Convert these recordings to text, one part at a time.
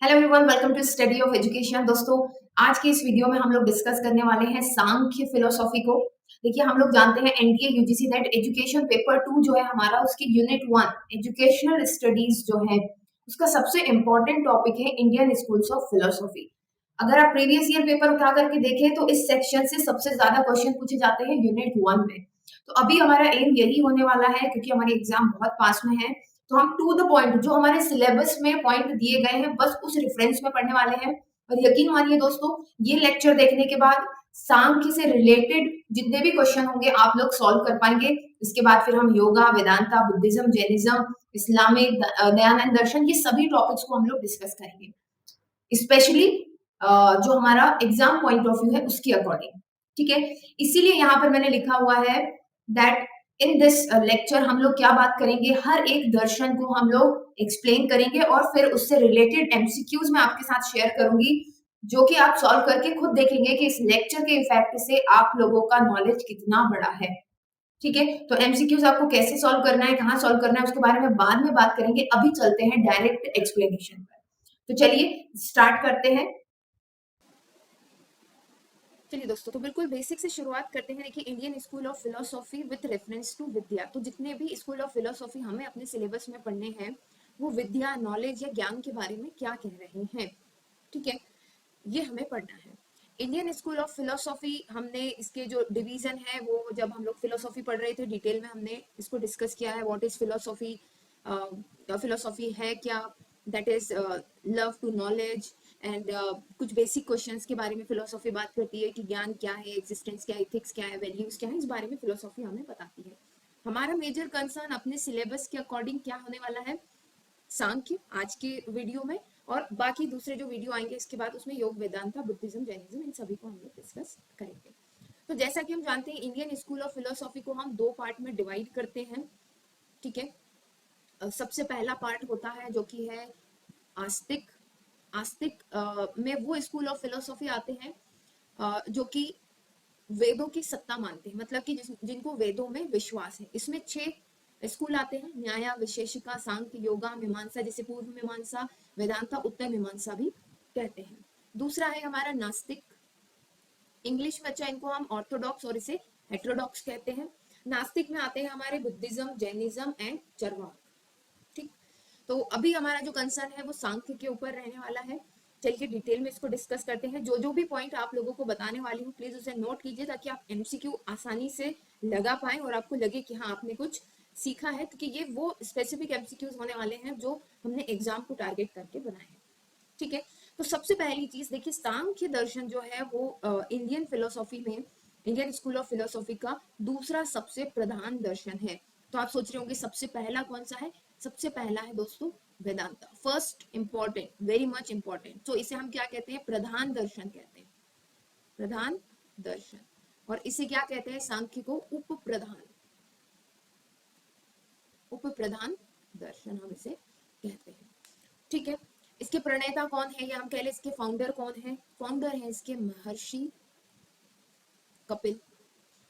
Hello everyone, welcome to study of education. दोस्तों, आज की इस वीडियो में हम लोग डिस्कस करने वाले हैं सांख्य फिलोसॉफी को। देखिए, हम लोग जानते हैं NTA UGC net education paper 2 जो है हमारा, उसकी यूनिट 1 एजुकेशनल स्टडीज जो है उसका सबसे इंपॉर्टेंट टॉपिक है इंडियन स्कूल्स ऑफ फिलोसॉफी। अगर आप प्रीवियस ईयर पेपर उठा करके देखें तो इस सेक्शन से सबसे ज्यादा क्वेश्चन पूछे जाते हैं यूनिट 1 में। तो अभी हमारा एम यही होने वाला है, क्योंकि हमारी एग्जाम बहुत पास में है, तो हम टू द पॉइंट जो हमारे सिलेबस में पॉइंट दिए गए हैं बस उस रेफरेंस में पढ़ने वाले हैं। और यकीन मानिए दोस्तों, ये लेक्चर देखने के बाद सांख्य से रिलेटेड जितने भी क्वेश्चन होंगे आप लोग सॉल्व कर पाएंगे। इसके बाद फिर हम yoga, Vedanta, Buddhism, Jainism, Islamic, Dayanand दर्शन, ये सभी टॉपिक्स को हम लोग डिस्कस करेंगे, स्पेशली जो हमारा एग्जाम पॉइंट ऑफ व्यू है उसके अकॉर्डिंग। ठीक है, इसीलिए यहाँ पर मैंने लिखा हुआ है दैट इन दिस लेक्चर हम लोग क्या बात करेंगे, हर एक दर्शन को हम लोग एक्सप्लेन करेंगे और फिर उससे रिलेटेड एमसीक्यूज मैं आपके साथ शेयर करूंगी, जो कि आप सॉल्व करके खुद देखेंगे कि इस लेक्चर के इफेक्ट से आप लोगों का नॉलेज कितना बड़ा है। ठीक है, तो एमसीक्यूज आपको कैसे सॉल्व करना है, कहाँ सॉल्व करना है, उसके बारे में बाद में बात करेंगे। अभी चलते हैं डायरेक्ट एक्सप्लेनेशन पर। तो चलिए स्टार्ट करते हैं। चलिए दोस्तों, तो बिल्कुल बेसिक से शुरुआत करते हैं। देखिए, Indian school of philosophy with reference to vidya. तो जितने भी स्कूल ऑफ फिलोसॉफी हमें अपने सिलेबस में पढ़ने हैं वो विद्या, नॉलेज या ज्ञान के बारे में क्या कह रहे हैं। ठीक है, ये हमें पढ़ना है। इंडियन स्कूल ऑफ फिलोसॉफी, हमने इसके जो डिवीजन है वो जब हम लोग फिलोसॉफी पढ़ रहे थे डिटेल में हमने इसको डिस्कस किया है। व्हाट इज फिलोसॉफी, फिलोसॉफी है क्या, that is love to knowledge and कुछ बेसिक क्वेश्चंस के बारे में फिलोसॉफी बात करती है कि ज्ञान क्या है, एग्जिस्टेंस क्या है, एथिक्स क्या है, वैल्यूज क्या है, इस बारे में फिलोसॉफी हमें बताती है। हमारा मेजर कंसर्न अपने सिलेबस के अकॉर्डिंग क्या होने वाला है, सांख्य आज के वीडियो में, और बाकी दूसरे जो वीडियो आएंगे इसके बाद उसमें योग, वेदांता, बुद्धिज्म, जैनिज्म, इन सभी को हम लोग डिस्कस करेंगे। तो जैसा कि हम जानते हैं इंडियन स्कूल ऑफ फिलोसॉफी को हम दो पार्ट में डिवाइड करते हैं। ठीक है, सबसे पहला पार्ट होता है जो कि है आस्तिक। आस्तिक में वो स्कूल ऑफ फिलोसॉफी आते हैं जो कि वेदों की सत्ता मानते हैं, मतलब कि जिनको वेदों में विश्वास है। इसमें 6 स्कूल आते हैं, न्याय, विशेषिका, सांख्य, योगा, मीमांसा, जिसे पूर्व मीमांसा, वेदांता, उत्तर मीमांसा भी कहते हैं। दूसरा है हमारा नास्तिक। इंग्लिश में अच्छा इनको हम ऑर्थोडॉक्स और इसे हेट्रोडॉक्स कहते हैं। नास्तिक में आते हैं हमारे बुद्धिज्म, जैनिज्म एंड चरवाक। ठीक, तो अभी हमारा जो कंसर्न है वो सांख्य के ऊपर रहने वाला है। चलिए डिटेल में इसको डिस्कस करते हैं। जो जो भी पॉइंट आप लोगों को बताने वाली हूँ प्लीज उसे नोट कीजिए, ताकि आप एमसीक्यू आसानी से लगा पाए और आपको लगे कि हाँ आपने कुछ सीखा है, क्योंकि ये वो स्पेसिफिक एमसीक्यूज होने वाले हैं जो हमने एग्जाम को टारगेट करके बनाए हैं। ठीक है, तो सबसे पहली चीज देखिए, सांख्य दर्शन जो है वो इंडियन फिलोसॉफी में, इंडियन स्कूल ऑफ फिलोसॉफी का दूसरा सबसे प्रधान दर्शन है। तो आप सोच रहे होंगे सबसे पहला कौन सा है, सबसे पहला है दोस्तों Vedanta. First important, very much important. तो इसे हम क्या कहते हैं, प्रधान दर्शन कहते हैं, प्रधान दर्शन। और इसे क्या कहते हैं, सांख्य को उप प्रधान, उप प्रधान दर्शन हम इसे कहते हैं। ठीक है, इसके प्रणेता कौन है, या हम कह ले इसके फाउंडर कौन है, फाउंडर है इसके महर्षि कपिल।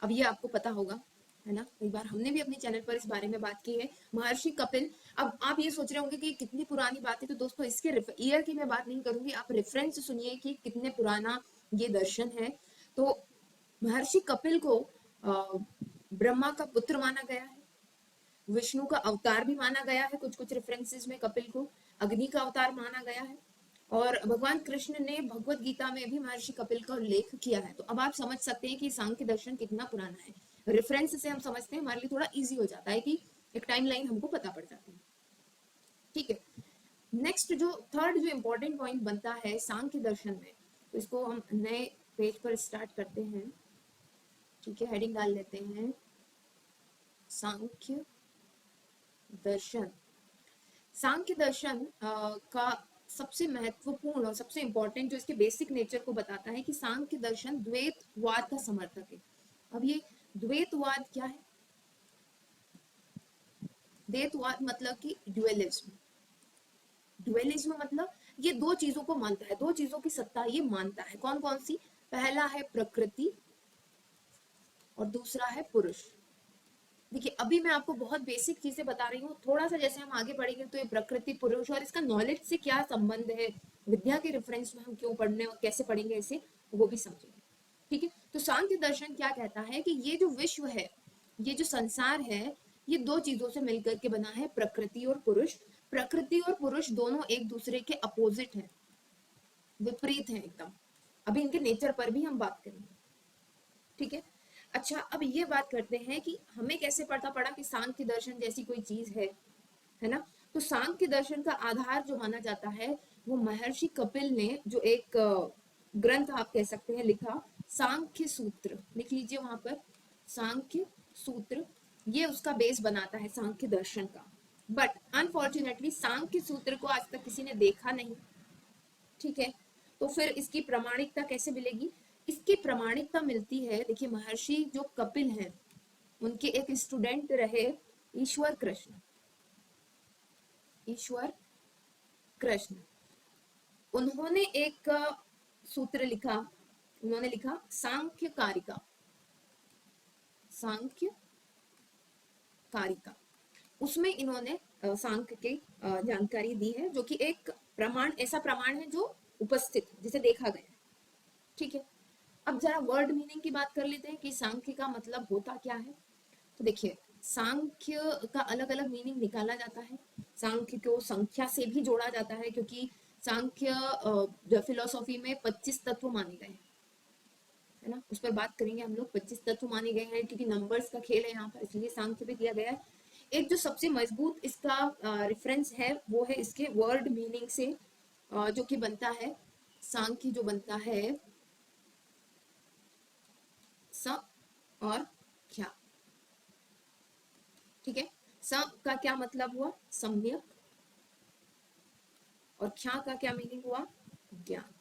अब ये आपको पता होगा, है ना, एक बार हमने भी अपने चैनल पर इस बारे में बात की है, महर्षि कपिल। अब आप ये सोच रहे होंगे कि कितनी पुरानी बात है, तो दोस्तों इसके ईयर की मैं बात नहीं करूंगी, आप रेफरेंस सुनिए कि कितने पुराना ये दर्शन है। तो महर्षि कपिल को ब्रह्मा का पुत्र माना गया है, विष्णु का अवतार भी माना गया है, कुछ कुछ रेफरेंसेस में कपिल को अग्नि का अवतार माना गया है, और भगवान कृष्ण ने भगवत गीता में भी महर्षि कपिल का उल्लेख किया है। तो अब आप समझ सकते हैं कि सांख्य दर्शन कितना पुराना है। रेफरेंस से हम समझते हैं, हमारे लिए थोड़ा इजी हो जाता है कि एक टाइमलाइन हमको पता पड़ जाती है। ठीक है, नेक्स्ट जो थर्ड जो इंपॉर्टेंट पॉइंट बनता है सांख्य दर्शन में, तो इसको हम नए पेज पर स्टार्ट करते हैं। ठीक है, हेडिंग डाल लेते हैं सांख्य दर्शन। सांख्य दर्शन का सबसे महत्वपूर्ण और सबसे इंपॉर्टेंट जो इसके बेसिक नेचर को बताता है कि सांख्य दर्शन द्वैतवाद का समर्थक है। अब ये द्वैतवाद क्या है, द्वैतवाद मतलब कि ड्युअलिज्म। ड्युअलिज्म मतलब ये दो चीजों को मानता है, दो चीजों की सत्ता ये मानता है। कौन कौन सी, पहला है प्रकृति और दूसरा है पुरुष। देखिए, अभी मैं आपको बहुत बेसिक चीजें बता रही हूँ, थोड़ा सा जैसे हम आगे बढ़ेंगे तो ये प्रकृति, पुरुष और इसका नॉलेज से क्या संबंध है विद्या के रेफरेंस में हम क्यों पढ़ने और कैसे पढ़ेंगे इसे, वो भी समझेंगे। ठीक है, तो सांख्य दर्शन क्या कहता है कि ये जो विश्व है, ये जो संसार है, ये दो चीजों से मिलकर के बना है, प्रकृति और पुरुष। प्रकृति और पुरुष दोनों एक दूसरे के अपोजिट हैं, विपरीत हैं एकदम। अभी इनके नेचर पर भी हम बात करेंगे। ठीक है, अच्छा अब ये बात करते हैं कि हमें कैसे पता पड़ा कि सांख्य दर्शन जैसी कोई चीज है ना। तो सांख्य दर्शन का आधार जो माना जाता है वो महर्षि कपिल ने जो एक ग्रंथ आप कह सकते हैं लिखा, सांख्य सूत्र, लिख लीजिए वहां पर, सांख्य सूत्र, ये उसका बेस बनाता है सांख्य दर्शन का। बट अनफॉर्चुनेटली सांख्य सूत्र को आज तक किसी ने देखा नहीं। ठीक है, तो फिर इसकी प्रामाणिकता कैसे मिलेगी? इसकी प्रामाणिकता मिलती है, देखिए महर्षि जो कपिल हैं उनके एक स्टूडेंट रहे ईश्वर कृष्ण। ईश्वर कृष्ण, उन्होंने एक सूत्र लिखा, उन्होंने लिखा सांख्य कारिका। सांख्य कारिका, उसमें इन्होंने सांख्य की जानकारी दी है, जो कि एक प्रमाण, ऐसा प्रमाण है जो उपस्थित, जिसे देखा गया है। ठीक है, अब जरा वर्ड मीनिंग की बात कर लेते हैं कि सांख्य का मतलब होता क्या है। तो देखिए सांख्य का अलग अलग मीनिंग निकाला जाता है। सांख्य को संख्या से भी जोड़ा जाता है, क्योंकि सांख्य फिलोसॉफी में 25 तत्व माने गए हैं, है ना, उस पर बात करेंगे हम लोग। 25 तत्व माने गए हैं क्योंकि नंबर्स का खेल है यहाँ पर, इसलिए सांख्य भी दिया गया है। एक जो सबसे मजबूत इसका रेफरेंस है वो है इसके वर्ड मीनिंग से, जो कि बनता है सांख्य, जो बनता है स और ख्या। ठीक है, स का क्या मतलब हुआ? सम्यक, और ख्या का क्या मीनिंग हुआ? ज्ञान।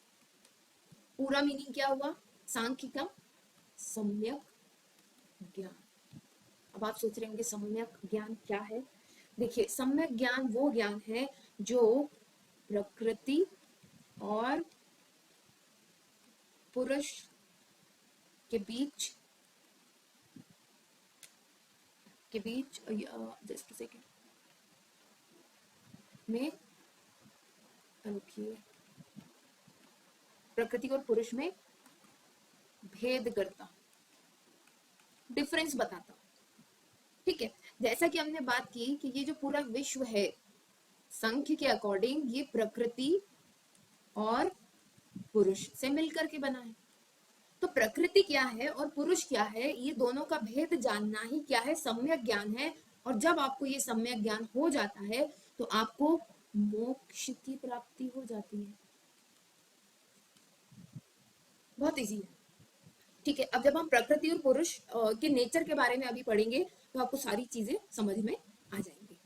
पूरा मीनिंग क्या हुआ सांख्य का? सम्यक ज्ञान। अब आप सोच रहे होंगे सम्यक ज्ञान क्या है। देखिए सम्यक ज्ञान वो ज्ञान है जो प्रकृति और पुरुष के बीच जस्ट सेकेंड में, रुकिए, प्रकृति और पुरुष में भेद करता, डिफरेंस बताता। ठीक है, जैसा कि हमने बात की कि ये जो पूरा विश्व है संख्य के अकॉर्डिंग ये प्रकृति और पुरुष से मिलकर के बना है। तो प्रकृति क्या है और पुरुष क्या है, ये दोनों का भेद जानना ही क्या है? सम्यक ज्ञान है। और जब आपको ये सम्यक ज्ञान हो जाता है तो आपको मोक्ष की प्राप्ति हो जाती है। बहुत इजी है। ठीक है, अब जब हम प्रकृति और पुरुष के नेचर के बारे में अभी पढ़ेंगे तो आपको सारी चीजें समझ में आ जाएंगी।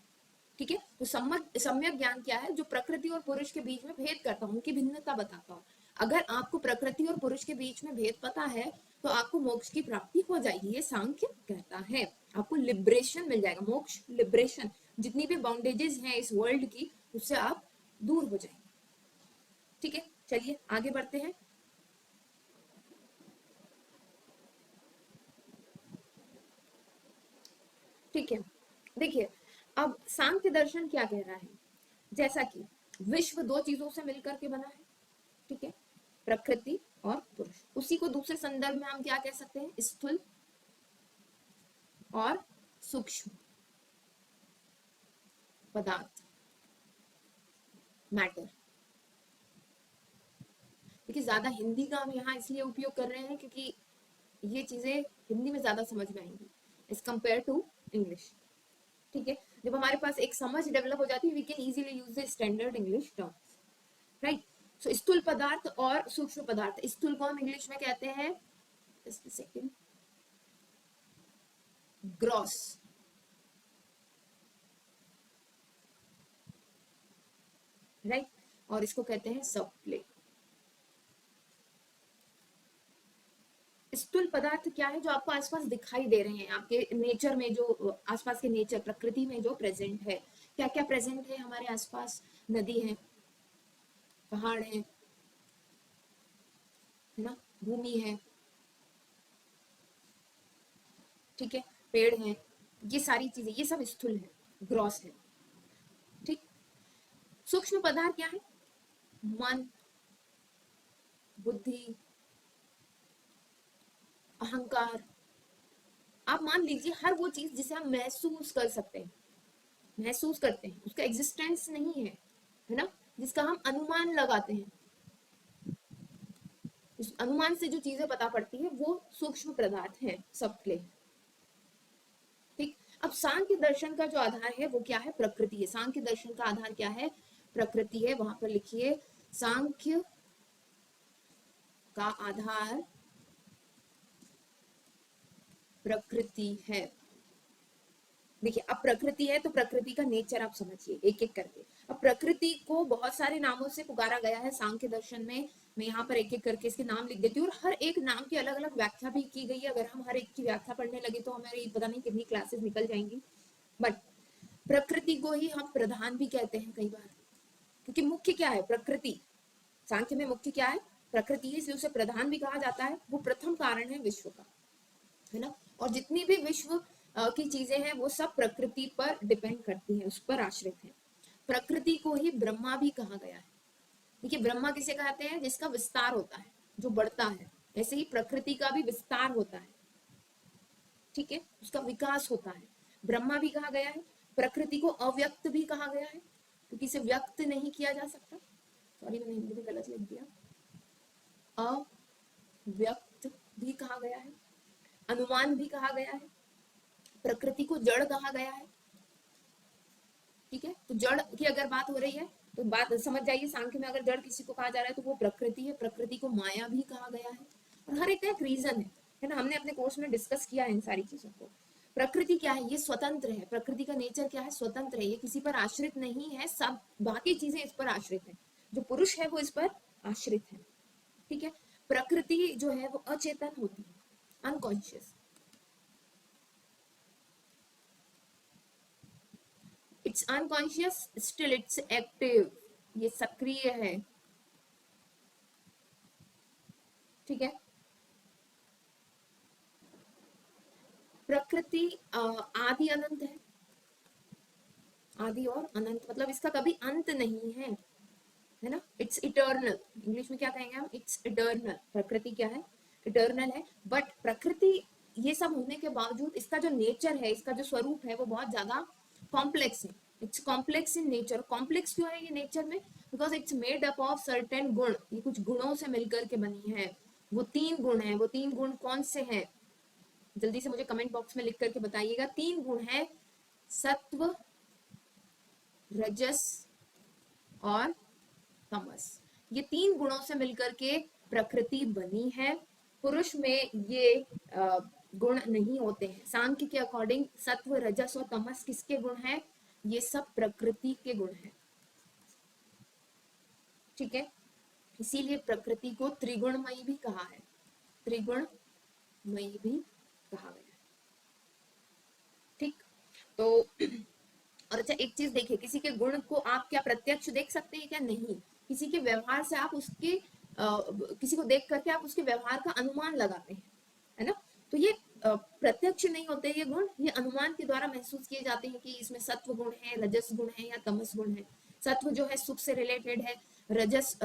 ठीक है, तो सम्यक ज्ञान क्या है? जो प्रकृति और पुरुष के बीच में भेद करता हूँ, उनकी भिन्नता बताता हूँ। अगर आपको प्रकृति और पुरुष के बीच में भेद पता है तो आपको मोक्ष की प्राप्ति हो जाएगी, ये सांख्य कहता है। आपको लिबरेशन मिल जाएगा, मोक्ष, लिबरेशन, जितनी भी बाउंडेजेस हैं इस वर्ल्ड की उससे आप दूर हो जाएंगे। ठीक है, चलिए आगे बढ़ते हैं। ठीक है, देखिए अब सांख्य दर्शन क्या कह रहा है, जैसा कि विश्व दो चीजों से मिलकर के बना है। ठीक है, प्रकृति और पुरुष, उसी को दूसरे संदर्भ में हम क्या कह सकते हैं? स्थूल और सूक्ष्म पदार्थ, मैटर। देखिए ज्यादा हिंदी का हम यहाँ इसलिए उपयोग कर रहे हैं क्योंकि ये चीजें हिंदी में ज्यादा समझ में आएंगी एज कंपेयर टू इंग्लिश। ठीक है, जब हमारे पास एक समझ डेवलप हो जाती है we can easily use the standard English terms, right. So स्थूल पदार्थ और सूक्ष्म पदार्थ, स्थूल को हम इंग्लिश में कहते हैं, जस्ट सेकंड, ग्रॉस, राइट, और इसको कहते हैं सब प्ले। स्थूल पदार्थ क्या है? जो आपको आसपास दिखाई दे रहे हैं, आपके नेचर में, जो आसपास के नेचर, प्रकृति में जो प्रेजेंट है। क्या क्या प्रेजेंट है हमारे आसपास? नदी है, पहाड़ है ना, भूमि है, ठीक है, पेड़ है, ये सारी चीजें, ये सब स्थूल है, ग्रॉस है। ठीक, सूक्ष्म पदार्थ क्या है? मन, बुद्धि, अहंकार। आप मान लीजिए हर वो चीज जिसे हम महसूस कर सकते हैं, महसूस करते हैं, उसका एग्जिस्टेंस नहीं है ना, जिसका हम अनुमान लगाते हैं, इस अनुमान से जो चीजें पता पड़ती है वो सूक्ष्म पदार्थ है सबके। ठीक। अब सांख्य दर्शन का जो आधार है वो क्या है? प्रकृति है। सांख्य दर्शन का आधार क्या है? प्रकृति है। वहां पर लिखिए सांख्य का आधार प्रकृति है। देखिए अब प्रकृति है तो प्रकृति का नेचर आप समझिए एक एक करके। अब प्रकृति को बहुत सारे नामों से पुकारा गया है सांख्य दर्शन में। मैं यहाँ पर एक एक करके इसके नाम लिख देती हूँ, और हर एक नाम की अलग अलग व्याख्या भी की गई है। अगर हम हर एक की व्याख्या पढ़ने लगे तो हमारी पता नहीं कितनी क्लासेस निकल जाएंगी। बट प्रकृति को ही हम प्रधान भी कहते हैं कई बार, क्योंकि मुख्य क्या है? प्रकृति। सांख्य में मुख्य क्या है? प्रकृति है, इसलिए उसे प्रधान भी कहा जाता है। वो प्रथम कारण है विश्व का, है ना। और जितनी भी विश्व की चीजें हैं वो सब प्रकृति पर डिपेंड करती हैं, उस पर आश्रित हैं। प्रकृति को ही ब्रह्मा भी कहा गया है। देखिए ब्रह्मा किसे कहते हैं? जिसका विस्तार होता है, जो बढ़ता है। ऐसे ही प्रकृति का भी विस्तार होता है, ठीक है, उसका विकास होता है। ब्रह्मा भी कहा गया है। प्रकृति को अव्यक्त भी कहा गया है, क्योंकि इसे व्यक्त नहीं किया जा सकता। सॉरी मैंने हिंदी में गलत लिख दिया, अव्यक्त भी कहा गया है। अनुमान भी कहा गया है। प्रकृति को जड़ कहा गया है, ठीक है। तो जड़ की अगर बात हो रही है तो बात समझ जाइए, सांख्य में अगर जड़ किसी को कहा जा रहा है तो वो प्रकृति है। प्रकृति को माया भी कहा गया है, और हर एक का एक रीजन है ना। हमने अपने कोर्स में डिस्कस किया है इन सारी चीजों को। प्रकृति क्या है? ये स्वतंत्र है। प्रकृति का नेचर क्या है? स्वतंत्र है। ये किसी पर आश्रित नहीं है, सब बाकी चीजें इस पर आश्रित है। जो पुरुष है वो इस पर आश्रित है, ठीक है। प्रकृति जो है वो अचेतन होती है, unconscious. It's unconscious, still it's active. ये सक्रिय है, ठीक है। प्रकृति आदि अनंत है। आदि और अनंत मतलब इसका कभी अंत नहीं है ना। It's eternal. इंग्लिश में क्या कहेंगे हम? It's eternal. प्रकृति क्या है? इटर्नल है। बट प्रकृति ये सब होने के बावजूद इसका जो नेचर है, इसका जो स्वरूप है वो बहुत ज्यादा कॉम्प्लेक्स है। It's complex in nature. Complex क्यों है ये नेचर में? Because it's made up of certain गुण। ये कुछ गुणों से मिलकर के बनी है। वो 3 गुण है। वो 3 गुण कौन से हैं? जल्दी से मुझे कमेंट बॉक्स में लिख करके बताइएगा। 3 गुण है, सत्व, रजस और तमस। ये 3 गुणों से मिलकर के प्रकृति बनी है। पुरुष में ये गुण नहीं होते हैं। सांख्य के अकॉर्डिंग सत्व, रजस और तमस किसके गुण हैं? ये सब प्रकृति के गुण हैं, ठीक है। इसीलिए प्रकृति को त्रिगुणमयी भी कहा है। त्रिगुणमयी भी कहा गया है, ठीक। तो और अच्छा एक चीज देखिए, किसी के गुण को आप क्या प्रत्यक्ष देख सकते हैं क्या? नहीं। किसी के व्यवहार से आप उसके किसी को देख करके आप उसके व्यवहार का अनुमान लगाते हैं, है ना। तो ये प्रत्यक्ष नहीं होते ये गुण, ये अनुमान के द्वारा महसूस किए जाते हैं कि इसमें सत्व गुण है, रजस गुण है या तमस गुण है। सत्व जो है सुख से रिलेटेड है, रजस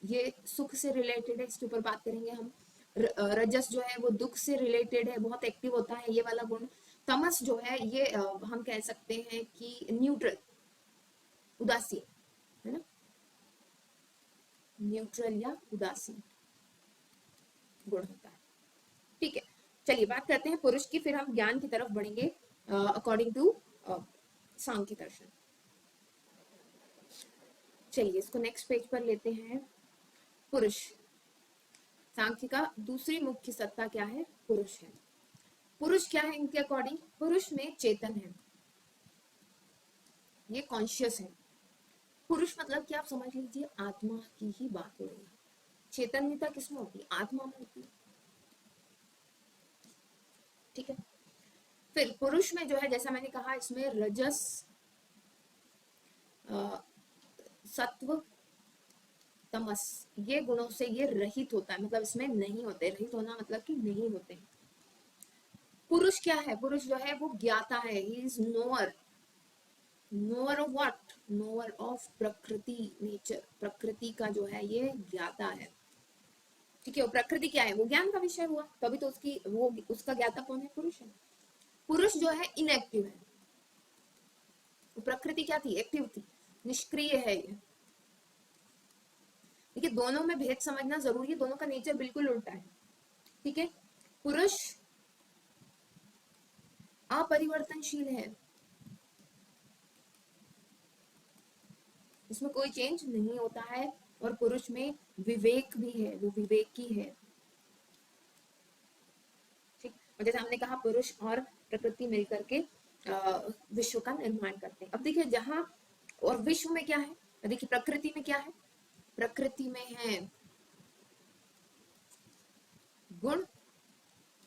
ये सुख से रिलेटेड है, इसके ऊपर बात करेंगे हम। रजस जो है वो दुख से रिलेटेड है, बहुत एक्टिव होता है ये वाला गुण। तमस जो है ये हम कह सकते हैं कि न्यूट्रल, उदासीन, है ना। न्यूट्रल या उदासीन गुण होता है, ठीक है। चलिए बात करते हैं पुरुष की, फिर हम ज्ञान की तरफ बढ़ेंगे अकॉर्डिंग टू सांख्य दर्शन। चलिए इसको नेक्स्ट पेज पर लेते हैं। पुरुष, सांख्य का दूसरी मुख्य सत्ता क्या है? पुरुष है। पुरुष क्या है इनके अकॉर्डिंग? पुरुष में चेतन है, ये कॉन्शियस है। पुरुष मतलब क्या? आप समझ लीजिए आत्मा की ही बात हो रही है। चेतन्यता किसमें होती है? आत्मा में होती है, ठीक है। फिर पुरुष में जो है, जैसा मैंने कहा, इसमें रजस, सत्व, तमस, ये गुणों से ये रहित होता है। मतलब इसमें नहीं होते। रहित होना मतलब कि नहीं होते। पुरुष क्या है? पुरुष जो है वो ज्ञाता है। He is knower. Knower of what? Knower of प्रकृति, नेचर, प्रकृति का जो है ये ज्ञाता है। ठीक है, वो प्रकृति क्या है, वो ज्ञान का विषय हुआ, तभी तो उसकी वो उसका ज्ञाता कौन है, पुरुष है। पुरुष जो है इनएक्टिव है, वो प्रकृति क्या थी, एक्टिव थी, निष्क्रिय है ये। देखिए दोनों में भेद समझना जरूरी है, दोनों का नेचर बिल्कुल उल्टा है। ठीक है, पुरुष अपरिवर्तनशील है, इसमें कोई चेंज नहीं होता है, और पुरुष में विवेक भी है, वो विवेकी है। ठीक, और जैसे हमने कहा पुरुष और प्रकृति मिलकर के विश्व का निर्माण करते हैं। अब देखिए जहां, और विश्व में क्या है, देखिए प्रकृति में क्या है, प्रकृति में है गुण,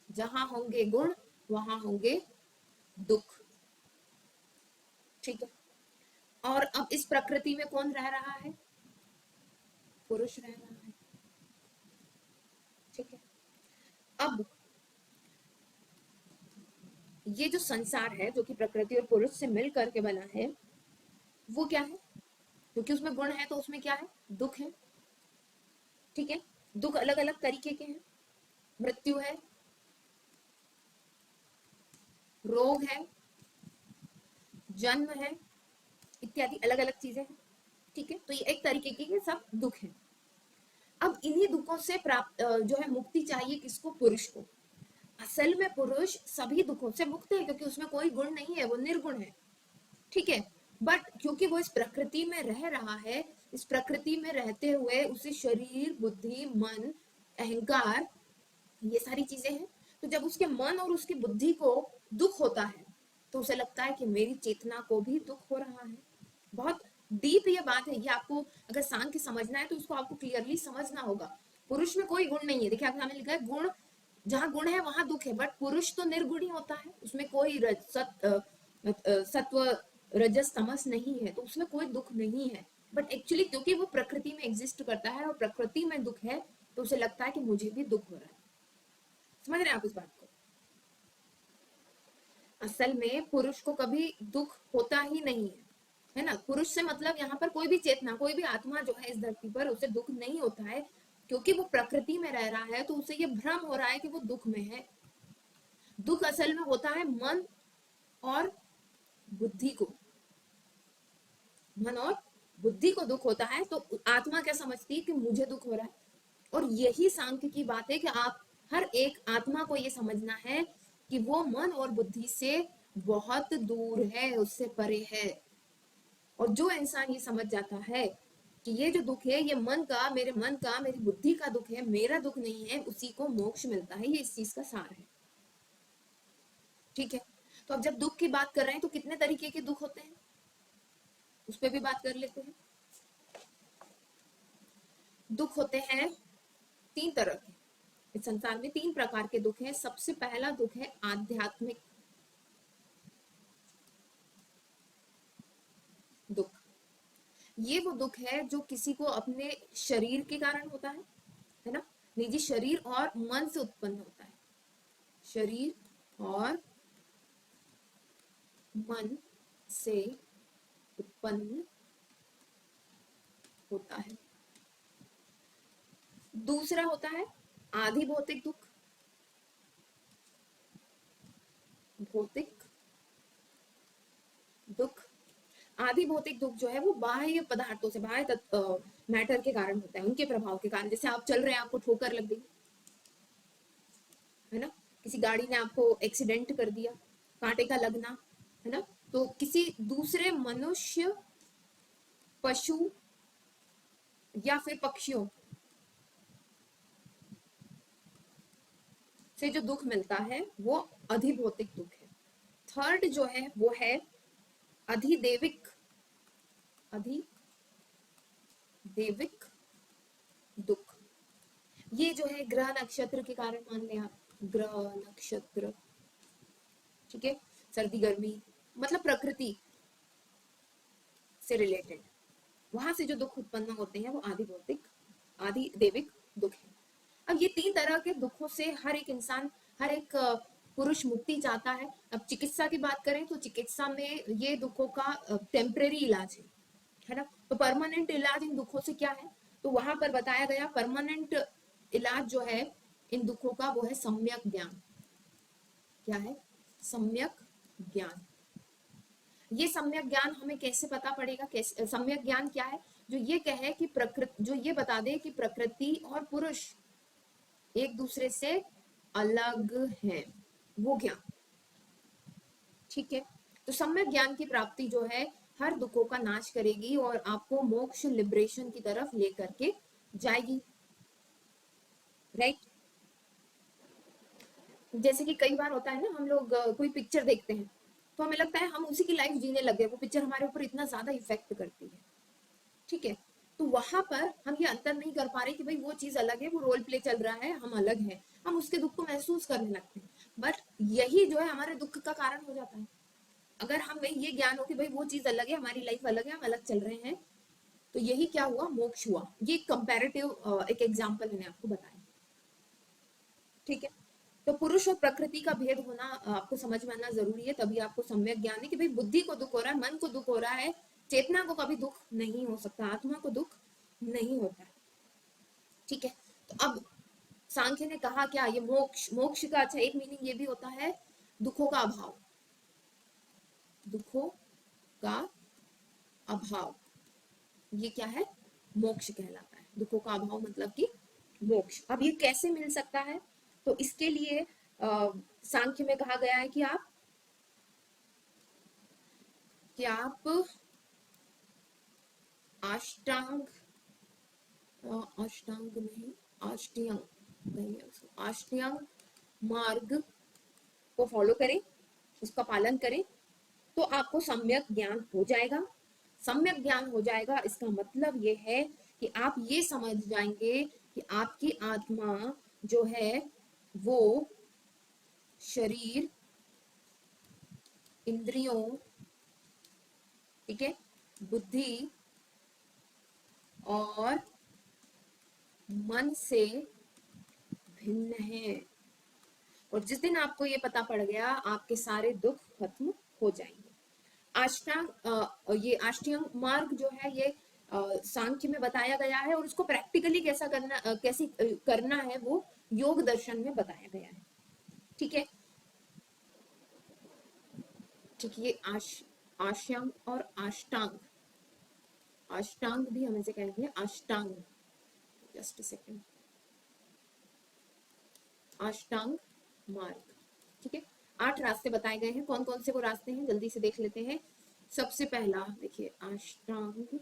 जहां होंगे गुण वहां होंगे दुख। ठीक है, और अब इस प्रकृति में कौन रह रहा है, पुरुष रह रहा है। ठीक है, अब ये जो संसार है जो कि प्रकृति और पुरुष से मिल करके बना है, वो क्या है, क्योंकि उसमें गुण है तो उसमें क्या है, दुख है। ठीक है, दुख अलग अलग तरीके के हैं, मृत्यु है, रोग है, जन्म है, इत्यादि अलग अलग चीजें हैं। ठीक है, तो ये एक तरीके के सब दुख है। अब इन्हीं दुखों से प्राप्त जो है मुक्ति चाहिए किसको, पुरुष को। असल में पुरुष सभी दुखों से मुक्त है, क्योंकि उसमें कोई गुण नहीं है, वो निर्गुण है। ठीक है, बट क्योंकि वो इस प्रकृति में रह रहा है, इस प्रकृति में रहते हुए उसे शरीर, बुद्धि, मन, अहंकार, ये सारी चीजें हैं, तो जब उसके मन और उसकी बुद्धि को दुख होता है तो उसे लगता है कि मेरी चेतना को भी दुख हो रहा है। बहुत डीप ये बात है, ये आपको अगर सांख्य समझना है तो उसको आपको क्लियरली समझना होगा। पुरुष में कोई गुण नहीं है, देखिए आपके सामने लिखा है गुण, जहां गुण है वहां दुख है, बट पुरुष तो निर्गुण ही होता है, उसमें कोई सत्व रजस तमस नहीं है, तो उसमें कोई दुख नहीं है। बट एक्चुअली क्योंकि वो प्रकृति में एग्जिस्ट करता है और प्रकृति में दुख है, तो उसे लगता है कि मुझे भी दुख हो रहा है। समझ रहे हैं आप इस बात को। असल में पुरुष को कभी दुख होता ही नहीं है ना। पुरुष से मतलब यहाँ पर कोई भी चेतना, कोई भी आत्मा जो है इस धरती पर, उसे दुख नहीं होता है, क्योंकि वो प्रकृति में रह रहा है, तो उसे ये भ्रम हो रहा है कि वो दुख में है। दुख असल में होता है मन और बुद्धि को, मन और बुद्धि को दुख होता है, तो आत्मा क्या समझती है कि मुझे दुख हो रहा है। और यही सांख्य की बात है कि आप हर एक आत्मा को ये समझना है कि वो मन और बुद्धि से बहुत दूर है, उससे परे है। और जो इंसान ये समझ जाता है कि ये जो दुख है ये मन का, मेरे मन का, मेरी बुद्धि का दुख है, मेरा दुख नहीं है, उसी को मोक्ष मिलता है। ये इस चीज का सार है। ठीक है, तो अब जब दुख की बात कर रहे हैं तो कितने तरीके के दुख होते हैं उस पर भी बात कर लेते हैं। दुख होते हैं तीन तरह के, इस संसार में तीन प्रकार के दुख हैं। सबसे पहला दुख है आध्यात्मिक दुख। ये वो दुख है जो किसी को अपने शरीर के कारण होता है ना, निजी शरीर और मन से उत्पन्न होता है, शरीर और मन से उत्पन्न होता है। दूसरा होता है आधि भौतिक दुख। भौतिक दुख, आधि भौतिक दुख जो है वो बाह्य पदार्थों से, बाह्य मैटर के कारण होता है, उनके प्रभाव के कारण। जैसे आप चल रहे हैं, आपको ठोकर लग गई है ना, किसी गाड़ी ने आपको एक्सीडेंट कर दिया, कांटे का लगना है ना, तो किसी दूसरे मनुष्य, पशु या फिर पक्षियों से जो दुख मिलता है वो अधिभौतिक दुख है। थर्ड जो है वो है अधिदेविक, अधिदेविक दुख। ये जो है ग्रह नक्षत्र के कारण, मान लें आप ग्रह नक्षत्र, ठीक है, सर्दी गर्मी, मतलब प्रकृति से रिलेटेड, वहां से जो दुख उत्पन्न होते हैं वो आधिभौतिक, आधिदेविक दुख है। अब ये तीन तरह के दुखों से हर एक इंसान, हर एक पुरुष मुक्ति चाहता है। अब चिकित्सा की बात करें तो चिकित्सा में ये दुखों का टेम्परेरी इलाज है, है ना। तो परमानेंट इलाज इन दुखों से क्या है, तो वहां पर बताया गया परमानेंट इलाज जो है इन दुखों का वो है सम्यक ज्ञान। क्या है? सम्यक ज्ञान। ये सम्यक ज्ञान हमें कैसे पता पड़ेगा? कैसे सम्यक ज्ञान क्या है? जो ये कहे कि प्रकृति, जो ये बता दे कि प्रकृति और पुरुष एक दूसरे से अलग हैं, वो ज्ञान। ठीक है, तो सम्यक ज्ञान की प्राप्ति जो है हर दुखों का नाश करेगी और आपको मोक्ष, लिबरेशन की तरफ लेकर के जाएगी। राइट। जैसे कि कई बार होता है ना, हम लोग कोई पिक्चर देखते हैं तो हमें लगता है हम उसी की लाइफ जीने लगे, वो पिक्चर हमारे ऊपर इतना ज्यादा इफेक्ट करती है। ठीक है, तो वहां पर हम ये अंतर नहीं कर पा रहे कि भाई वो चीज अलग है, वो रोल प्ले चल रहा है, हम अलग हैं, हम उसके दुख को महसूस करने लगते हैं। बट यही जो है हमारे दुख का कारण हो जाता है। अगर हमें ये ज्ञान हो कि भाई वो चीज अलग है, हमारी लाइफ अलग है, हम अलग चल रहे हैं, तो यही क्या हुआ? मोक्ष हुआ। ये कंपैरेटिव एक एग्जांपल मैंने आपको बताया। ठीक है, तो पुरुष और प्रकृति का भेद होना आपको समझ में आना जरूरी है, तभी आपको सम्यक ज्ञान है कि भाई बुद्धि को दुख हो रहा है, मन को दुख हो रहा है, चेतना को कभी दुख नहीं हो सकता, आत्मा को दुख नहीं होता है। ठीक है, तो अब सांख्य ने कहा क्या? ये मोक्ष, मोक्ष का अच्छा एक मीनिंग ये भी होता है दुखों का अभाव। दुखों का अभाव, ये क्या है? मोक्ष कहलाता है। दुखों का अभाव मतलब कि मोक्ष। अब ये कैसे मिल सकता है? तो इसके लिए सांख्य में कहा गया है कि आप अष्टांग, अष्टांग नहीं, अष्टयंग कहेंगे उसको, अष्टयंग मार्ग को फॉलो करें, उसका पालन करें, तो आपको सम्यक ज्ञान हो जाएगा। सम्यक ज्ञान हो जाएगा इसका मतलब ये है कि आप ये समझ जाएंगे कि आपकी आत्मा जो है वो शरीर, इंद्रियों, ठीक है, बुद्धि और मन से भिन्न है। और जिस दिन आपको ये पता पड़ गया, आपके सारे दुख खत्म हो जाएंगे। ये अष्टांग मार्ग जो है ये सांख्य में बताया गया है, और उसको प्रैक्टिकली कैसे करना है वो योग दर्शन में बताया गया है। ठीक है, ठीक है, ये आश्यम और अष्टांग, अष्टांग भी हम इसे कहेंगे अष्टांग। जस्ट सेकेंड, अष्टांग मार्ग। ठीक है, 8 रास्ते बताए गए हैं। कौन कौन से वो रास्ते हैं जल्दी से देख लेते हैं। सबसे पहला देखिए, अष्टांग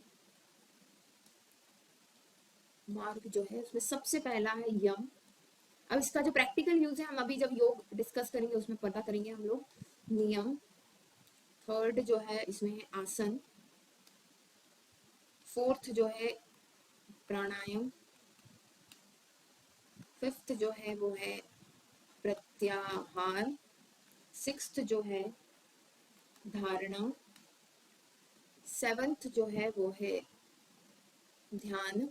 मार्ग जो है उसमें सबसे पहला है यम। अब इसका जो प्रैक्टिकल यूज है हम अभी जब योग डिस्कस करेंगे उसमें पता करेंगे हम लोग। नियम। थर्ड जो है इसमें है आसन। फोर्थ जो है प्राणायाम। फिफ्थ जो है वो है प्रत्याहार। सिक्स्थ जो है धारणा। सेवंथ जो है वो है ध्यान।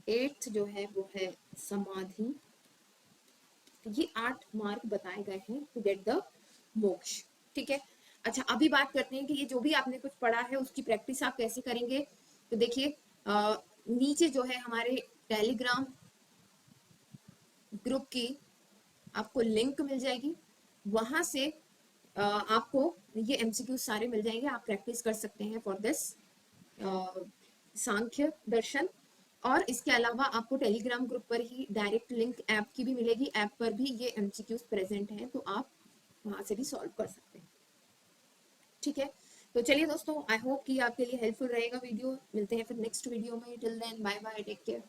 एट्थ जो है वो है समाधि। ये 8 मार्ग बताए गए हैं टू गेट द मोक्ष। ठीक है, अच्छा अभी बात करते हैं कि ये जो भी आपने कुछ पढ़ा है उसकी प्रैक्टिस आप कैसे करेंगे। तो देखिए नीचे जो है हमारे टेलीग्राम ग्रुप की आपको लिंक मिल जाएगी, वहां से आपको ये एमसीक्यू सारे मिल जाएंगे, आप प्रैक्टिस कर सकते हैं फॉर दिस सांख्य दर्शन। और इसके अलावा आपको टेलीग्राम ग्रुप पर ही डायरेक्ट लिंक ऐप की भी मिलेगी, ऐप पर भी ये एमसीक्यूज प्रेजेंट हैं, तो आप वहां से भी सॉल्व कर सकते हैं। ठीक है, तो चलिए दोस्तों, आई होप कि आपके लिए हेल्पफुल रहेगा वीडियो। मिलते हैं फिर नेक्स्ट वीडियो में। Till then bye bye, take care.